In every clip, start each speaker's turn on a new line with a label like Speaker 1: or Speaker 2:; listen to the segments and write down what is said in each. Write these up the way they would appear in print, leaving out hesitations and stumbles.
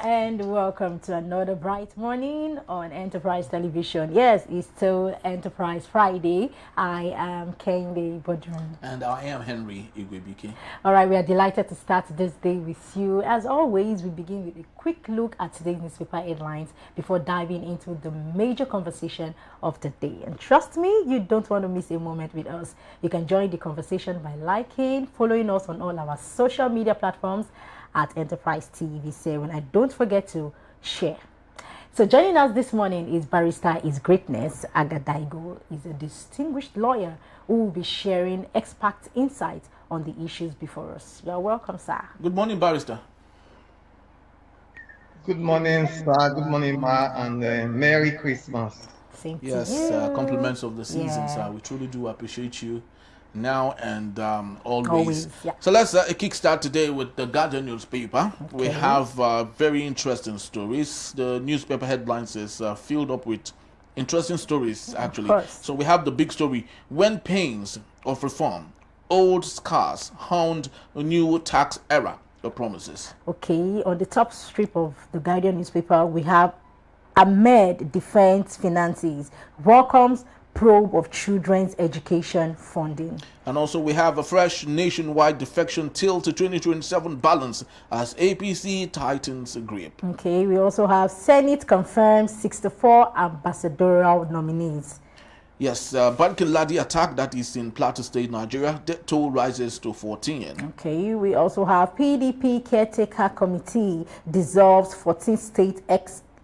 Speaker 1: and welcome to another bright morning on Enterprise Television. Yes, it's still Enterprise Friday. I am Kende Bodron.
Speaker 2: And I am Henry Igwebike.
Speaker 1: All right, we are delighted to start this day with you. As always, we begin with a quick look at today's newspaper headlines before diving into the major conversation of the day. And trust me, you don't want to miss a moment with us. You can join the conversation by liking, following us on all our social media platforms at Enterprise TV7, and don't forget to share. So joining us this morning is Barrister His Greatness Agadaigo. He's a distinguished lawyer who will be sharing expert insight on the issues before us. You're welcome, sir.
Speaker 2: Good morning, Barrister.
Speaker 3: Good morning, sir. Good morning, Ma, and Merry Christmas.
Speaker 1: Same to
Speaker 2: Yes,
Speaker 1: you.
Speaker 2: compliments of the season,
Speaker 1: Yeah.
Speaker 2: sir. We truly do appreciate you now and always.
Speaker 1: Always, yeah.
Speaker 2: So let's kickstart today with the Guardian newspaper. Okay. We have very interesting stories. The newspaper headlines is filled up with interesting stories, actually. So we have the big story: when pains of reform, old scars hound a new tax era. The promises.
Speaker 1: Okay, on the top strip of the Guardian newspaper, we have Ahmed defends finances, welcomes probe of children's education funding.
Speaker 2: And also we have a fresh nationwide defection till to 2027 balance as APC tightens grip.
Speaker 1: Okay, we also have Senate confirms 64 ambassadorial nominees.
Speaker 2: Yes, Bankin Ladi attack that is in Plateau State, Nigeria. Death toll rises to 14.
Speaker 1: Okay, we also have PDP caretaker committee dissolves 14 state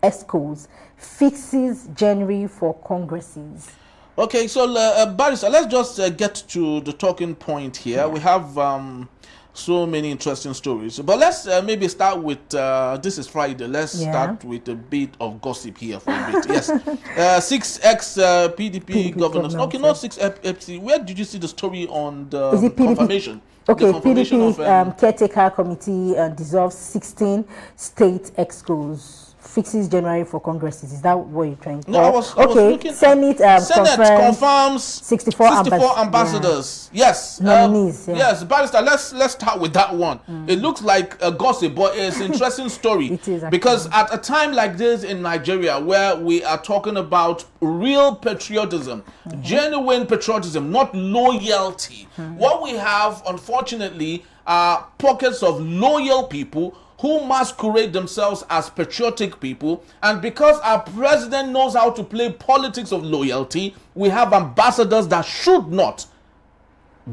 Speaker 1: ESCOs, fixes January for congresses.
Speaker 2: Okay, so Barrister, let's just get to the talking point here. Yeah. We have so many interesting stories, but let's maybe start with this is Friday. Let's start with a bit of gossip here for a bit. Yes, 6 PDP governors. Okay, not 6 FC. Where did you see the story on the confirmation?
Speaker 1: Okay, PDP caretaker committee dissolves 16 state ESCOs. Fixes January for congresses. Is that what you're trying to?
Speaker 2: No, I was looking.
Speaker 1: Senate
Speaker 2: confirms 64 ambassadors.
Speaker 1: Yeah.
Speaker 2: Yes,
Speaker 1: nominees.
Speaker 2: Yes, Barrister. Let's start with that one. It looks like a gossip, but it's an interesting story.
Speaker 1: It is,
Speaker 2: because at a time like this in Nigeria, where we are talking about real patriotism, genuine patriotism, not loyalty, what we have, unfortunately, are pockets of loyal people who masquerade themselves as patriotic people, and because our president knows how to play politics of loyalty, we have ambassadors that should not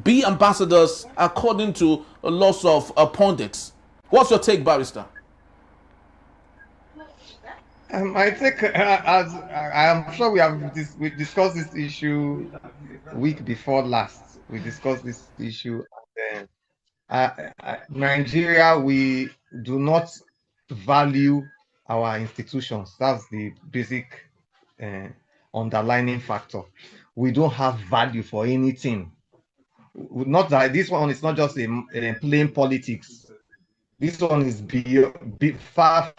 Speaker 2: be ambassadors according to lots of pundits. What's your take, Barrister?
Speaker 3: I think, as I'm sure we discussed this issue week before last. We discussed this issue. Nigeria, we do not value our institutions. That's the basic underlining factor. We don't have value for anything. Not that this one is not just a plain politics. This one is far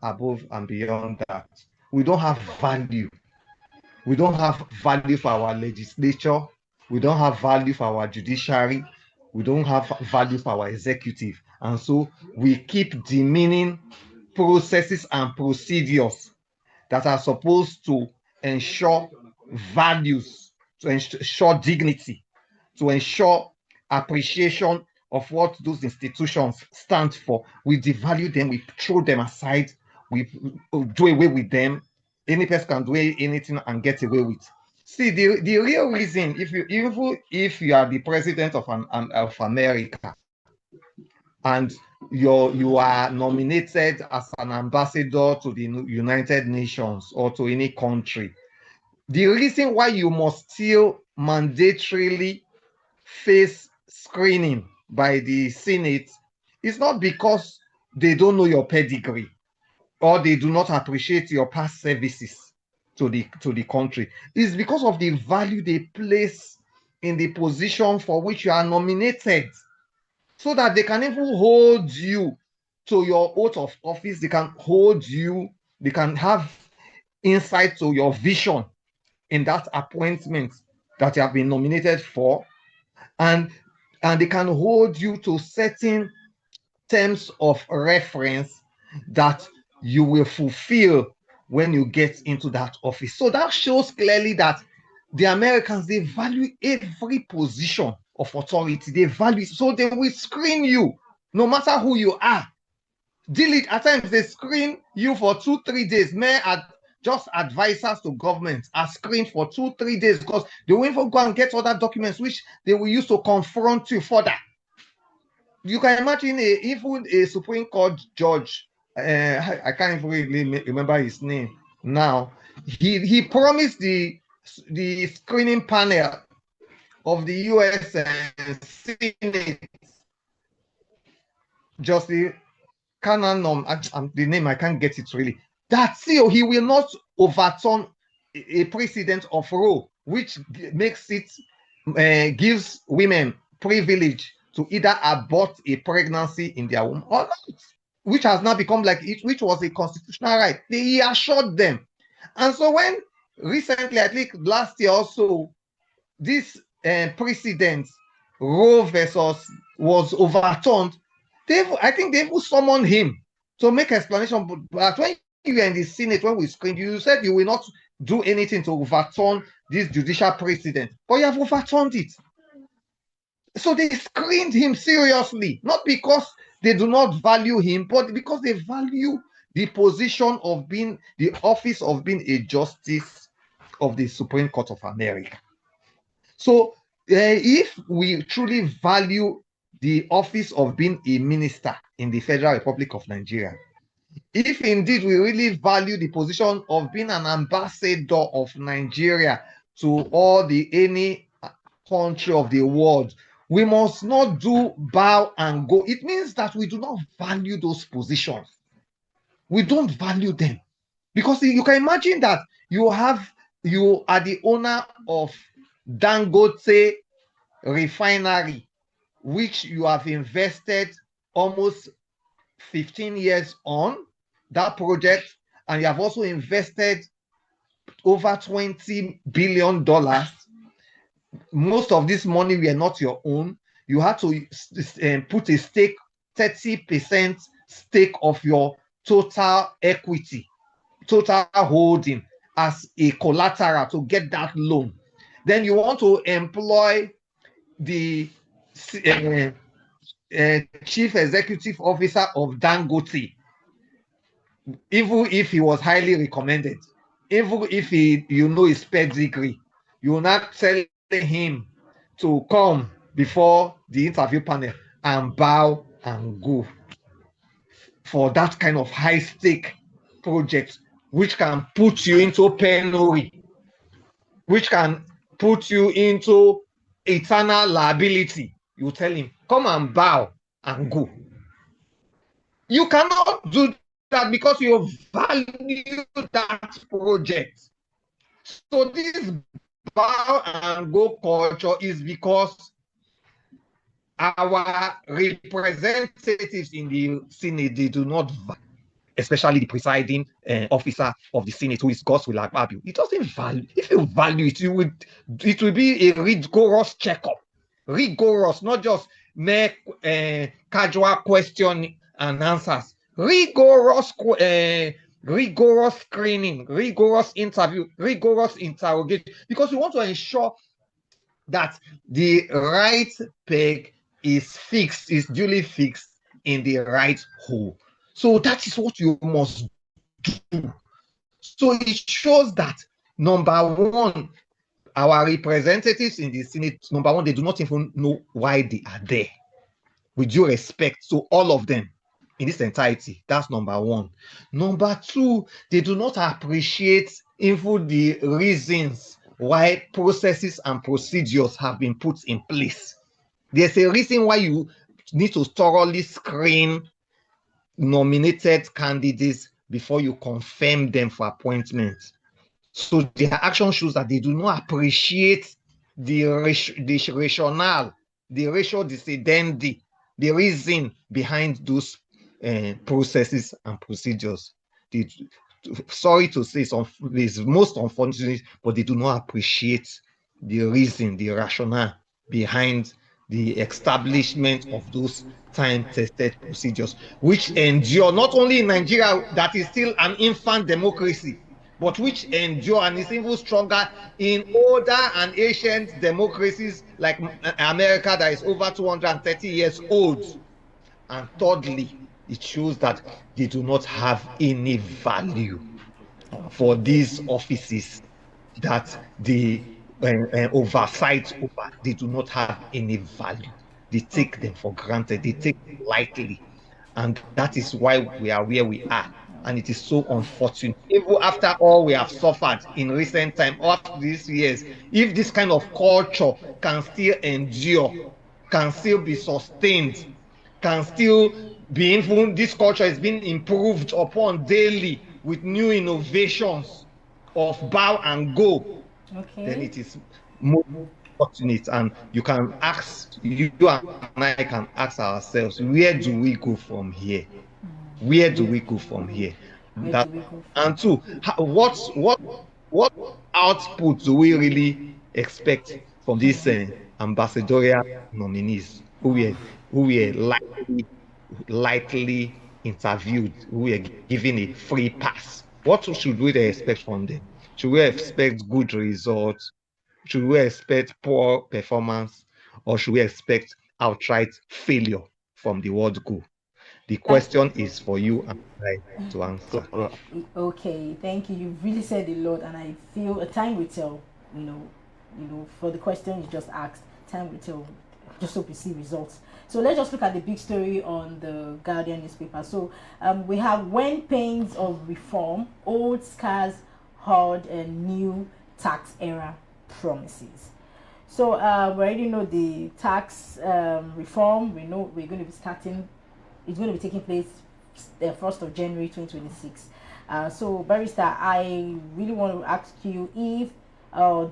Speaker 3: above and beyond that. We don't have value. We don't have value for our legislature. We don't have value for our judiciary. We don't have value for our executive. And so we keep demeaning processes and procedures that are supposed to ensure values, to ensure dignity, to ensure appreciation of what those institutions stand for. We devalue them, we throw them aside, we do away with them. Any person can do anything and get away with. See, the real reason, if you are the president of America and you are nominated as an ambassador to the United Nations or to any country, the reason why you must still mandatorily face screening by the Senate is not because they don't know your pedigree or they do not appreciate your past services to the country. It's because of the value they place in the position for which you are nominated, so that they can even hold you to your oath of office. They can hold you, they can have insight to your vision in that appointment that you have been nominated for, and they can hold you to certain terms of reference that you will fulfill when you get into that office. So that shows clearly that the Americans, they value every position of authority. They value it. So they will screen you no matter who you are. Delete at times they screen you for 2-3 days. Just advisors to government are screened for 2-3 days because they will even go and get other documents which they will use to confront you further. You can imagine even a Supreme Court judge, I can't even really remember his name now. He promised the screening panel of the U.S. Senate, Justice Canon, the name I can't get it really. That still he will not overturn a precedent of Roe, which makes it gives women privilege to either abort a pregnancy in their womb or not, which has now become like it, which was a constitutional right. He assured them. And so when recently, I think last year also, this precedent, Roe versus, was overturned, I think they will summon him to make explanation. But when you were in the Senate, when we screened you, said you will not do anything to overturn this judicial precedent, but you have overturned it. So they screened him seriously, not because they do not value him, but because they value the position of being, the office of being a justice of the Supreme Court of America. So if we truly value the office of being a minister in the Federal Republic of Nigeria, if indeed we really value the position of being an ambassador of Nigeria to any country of the world, we must not do bow and go. It means that we do not value those positions. We don't value them. Because you can imagine that you are the owner of Dangote refinery, which you have invested almost 15 years on that project, and you have also invested over $20 billion. Most of this money were not your own. You had to put a stake, 30% stake of your total equity, total holding as a collateral to get that loan. Then you want to employ the chief executive officer of Dangote, even if he was highly recommended, even if his pedigree, you will not tell him to come before the interview panel and bow and go for that kind of high stake project, which can put you into penury, which can put you into eternal liability. You tell him, come and bow and go. You cannot do that because you value that project. So this bow and go culture is because our representatives in the Senate, they do not value, especially the presiding officer of the Senate, who is Godswill Akpabio. It doesn't value. If you value it, it will be a rigorous checkup. Rigorous, not just mere casual question and answers. Rigorous screening, rigorous interview, rigorous interrogation, because we want to ensure that the right peg is fixed, is duly fixed in the right hole. So that is what you must do. So it shows that, number one, our representatives in the Senate, number one, they do not even know why they are there. With due respect to all of them in this entirety, that's number one. Number two, they do not appreciate even the reasons why processes and procedures have been put in place. There's a reason why you need to thoroughly screen nominated candidates before you confirm them for appointment. So their action shows that they do not appreciate the rationale, the ratio decidendi, the reason behind those processes and procedures. Sorry to say, it's most unfortunate, but they do not appreciate the reason, the rationale behind the establishment of those time-tested procedures, which endure not only in Nigeria, that is still an infant democracy, but which endure and is even stronger in older and ancient democracies like America, that is over 230 years old. And thirdly, it shows that they do not have any value for these offices that the oversight over. They do not have any value. They take them for granted. They take them lightly. And that is why we are where we are. And it is so unfortunate. Even after all we have suffered in recent time, after these years, if this kind of culture can still endure, can still be sustained, can still be even, this culture is being improved upon daily with new innovations of bow and go, then it is more fortunate. And you can ask, you and I can ask ourselves, where do we go from here? Where do we go from here? That, and two, what output do we really expect from these ambassadorial nominees who were lightly interviewed, who were given a free pass? What should we expect from them? Should we expect good results? Should we expect poor performance? Or should we expect outright failure from the word go? The question is for you and I to answer.
Speaker 1: Okay, thank you. You've really said a lot, and I feel a time will tell. For the question you just asked, time will tell. Just hope we see results. So let's just look at the big story on the Guardian newspaper. So we have when pains of reform, old scars heard, and new tax era promises. So we already know the tax reform. We know we're going to be starting. It's going to be taking place the 1st of January 2026. So Barrister, I really want to ask you if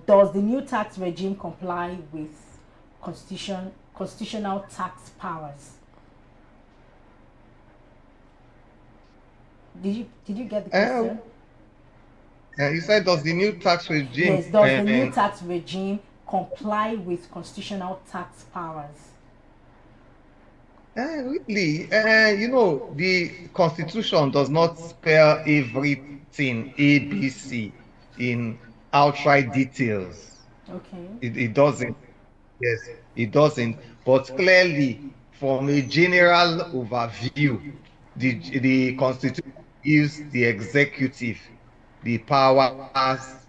Speaker 1: does the new tax regime comply with constitutional tax powers? Did you get the question?
Speaker 3: You said, does the new tax regime?
Speaker 1: Yes, does the new tax regime comply with constitutional tax powers?
Speaker 3: Really, the Constitution does not spell everything ABC in outright details.
Speaker 1: Okay.
Speaker 3: It doesn't. Yes, it doesn't. But clearly, from a general overview, the Constitution gives the executive the powers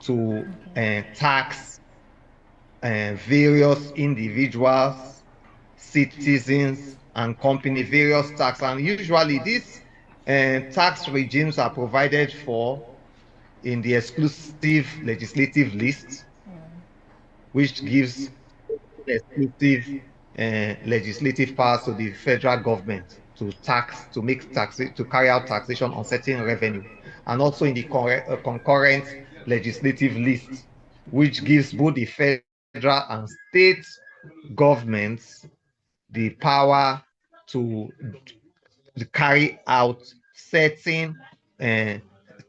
Speaker 3: to tax various individuals, citizens, and company, various tax. And usually these tax regimes are provided for in the exclusive legislative list, which gives exclusive legislative powers to the federal government to carry out taxation on certain revenue, and also in the concurrent legislative list, which gives both the federal and state governments the power to carry out certain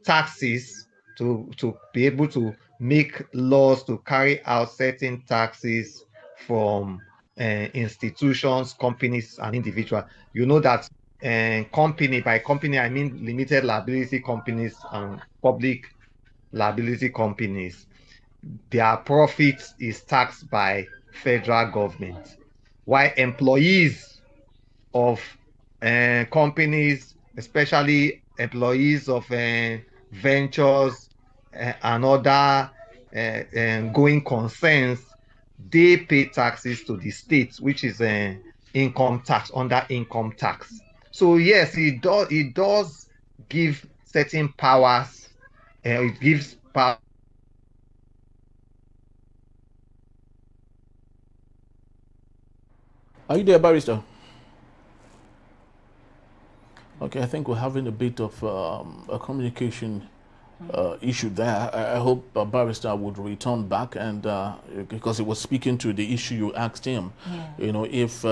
Speaker 3: taxes, to be able to make laws to carry out certain taxes from institutions, companies, and individuals. You know that company, by company I mean limited liability companies and public liability companies, their profit is taxed by federal government, while employees of companies, especially employees of ventures and other going concerns, they pay taxes to the state, which is income tax, under income tax. So yes, it does give certain powers. It gives power.
Speaker 2: Are you there, Barrister? Okay, I think we're having a bit of a communication issue there. I hope Barrister would return back, and because he was speaking to the issue you asked him, if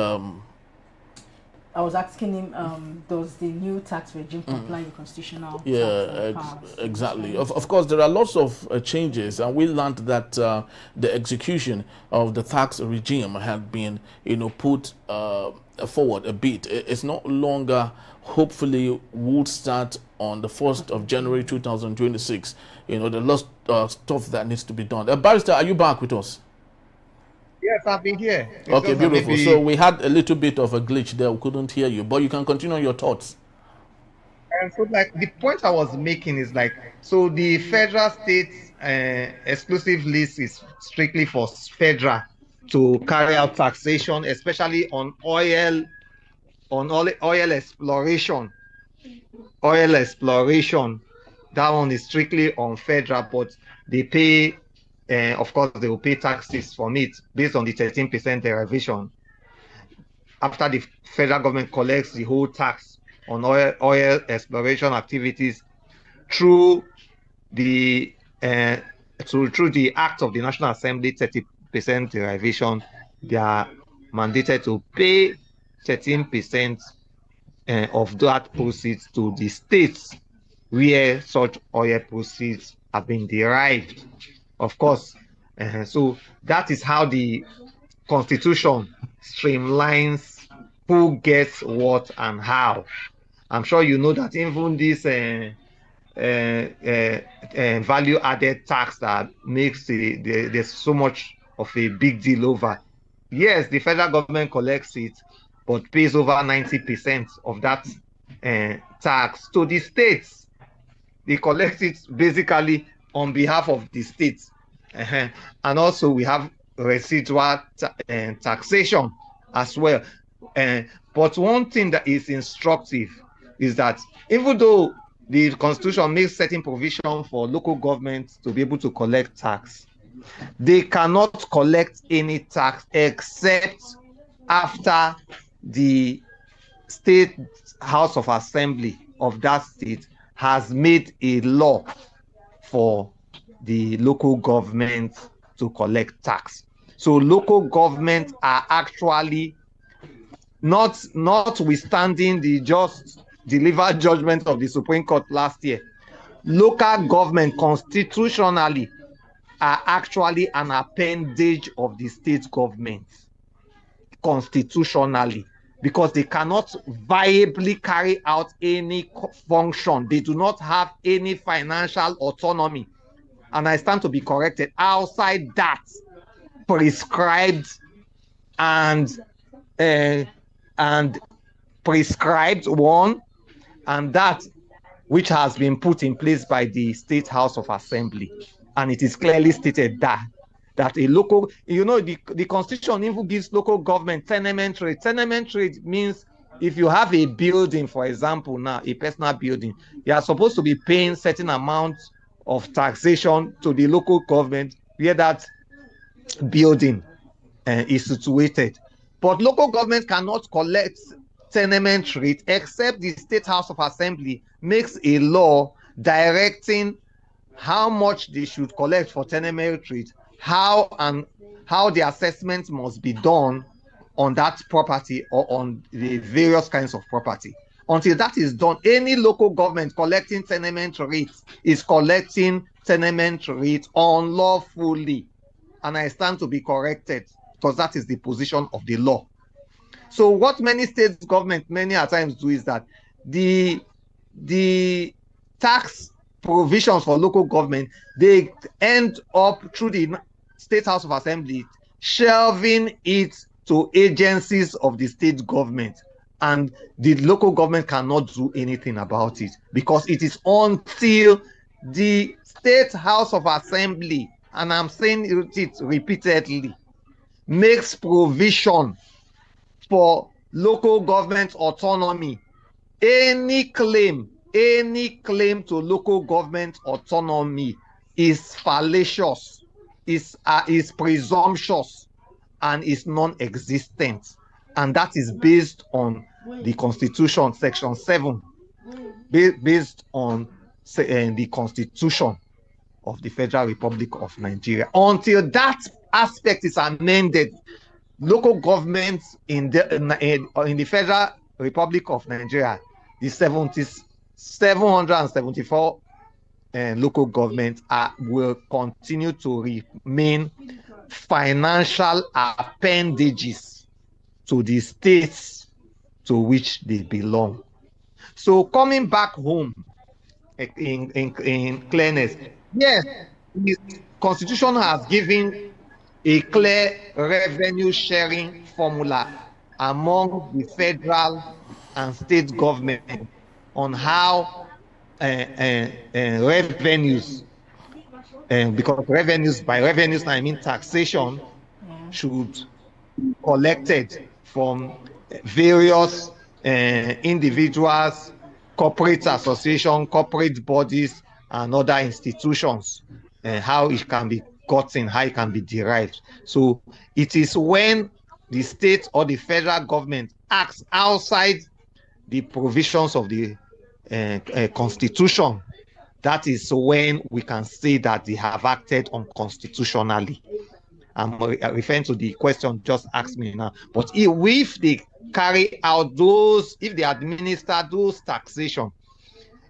Speaker 1: I was asking him, does the new tax regime comply with constitutional powers?
Speaker 2: Exactly. Of course, there are lots of changes, and we learned that the execution of the tax regime had been, put forward a bit. It's no longer, hopefully, would start on the 1st of January 2026. The lots stuff that needs to be done. Barrister, are you back with us?
Speaker 3: Yes, I've been here.
Speaker 2: Okay, beautiful. So we had a little bit of a glitch there. We couldn't hear you, but you can continue your thoughts.
Speaker 3: And so, the point I was making is so the federal state exclusive list is strictly for federal to carry out taxation, especially on oil exploration. Oil exploration, that one is strictly on federal, but they pay. Of course, they will pay taxes from it based on the 13% derivation. After the federal government collects the whole tax on oil exploration activities through the through the Act of the National Assembly, 30% derivation, they are mandated to pay 13% of that proceeds to the states where such oil proceeds have been derived. Of course, so that is how the Constitution streamlines who gets what and how. I'm sure you know that even this value-added tax that makes there's so much of a big deal over. Yes, the federal government collects it, but pays over 90% of that tax to the states. They collect it basically on behalf of the states. And also we have residual taxation as well. But one thing that is instructive is that even though the Constitution makes certain provision for local governments to be able to collect tax, they cannot collect any tax except after the State House of Assembly of that state has made a law for the local government to collect tax. So local governments are actually notwithstanding the just delivered judgment of the Supreme Court last year, local government constitutionally are actually an appendage of the state government constitutionally, because they cannot viably carry out any function. They do not have any financial autonomy. And I stand to be corrected. Outside that prescribed and prescribed one, and that which has been put in place by the State House of Assembly. And it is clearly stated that a local, the Constitution even gives local government tenement rate. Tenement rate means if you have a building, for example, now a personal building, you are supposed to be paying certain amount of taxation to the local government where that building is situated. But local government cannot collect tenement rate except the State House of Assembly makes a law directing how much they should collect for tenement rate, how the assessment must be done on that property or on the various kinds of property. Until that is done, any local government collecting tenement rates is collecting tenement rate unlawfully. And I stand to be corrected because that is the position of the law. So what many state governments many at times do is that the tax provisions for local government, they end up through the State House of Assembly shelving it to agencies of the state government, and the local government cannot do anything about it, because it is until the State House of Assembly, and I'm saying it repeatedly, makes provision for local government autonomy. Any claim to local government autonomy is fallacious, is presumptuous, and is non-existent. And that is based on the Constitution, Section 7, based on the Constitution of the Federal Republic of Nigeria. Until that aspect is amended, local governments in the federal Republic of Nigeria, the 774 local governments will continue to remain financial appendages to the states to which they belong. So coming back home in clearness, yes, the Constitution has given a clear revenue sharing formula among the federal and state government on how revenues, because by revenues I mean taxation, should be collected from various individuals, corporate associations, corporate bodies, and other institutions, how it can be gotten, how it can be derived. So it is when the state or the federal government acts outside the provisions of the Constitution, that is when we can say that they have acted unconstitutionally. I'm referring to the question just asked me now. But if they carry out those, if they administer those taxation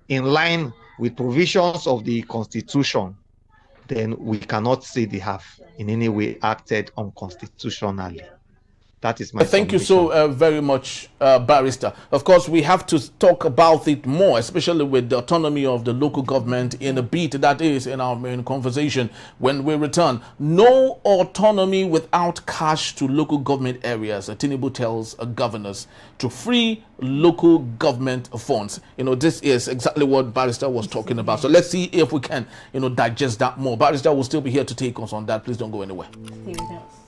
Speaker 3: in line with provisions of the Constitution, then we cannot say they have in any way acted unconstitutionally. That is my
Speaker 2: Thank you
Speaker 3: submission.
Speaker 2: so very much, Barrister. Of course, we have to talk about it more, especially with the autonomy of the local government in a bit that is in our main conversation when we return. No autonomy without cash to local government areas. Tinubu tells governors to free local government funds. This is exactly what Barrister was talking about. So let's see if we can, digest that more. Barrister will still be here to take us on that. Please don't go anywhere.
Speaker 1: Stay with us.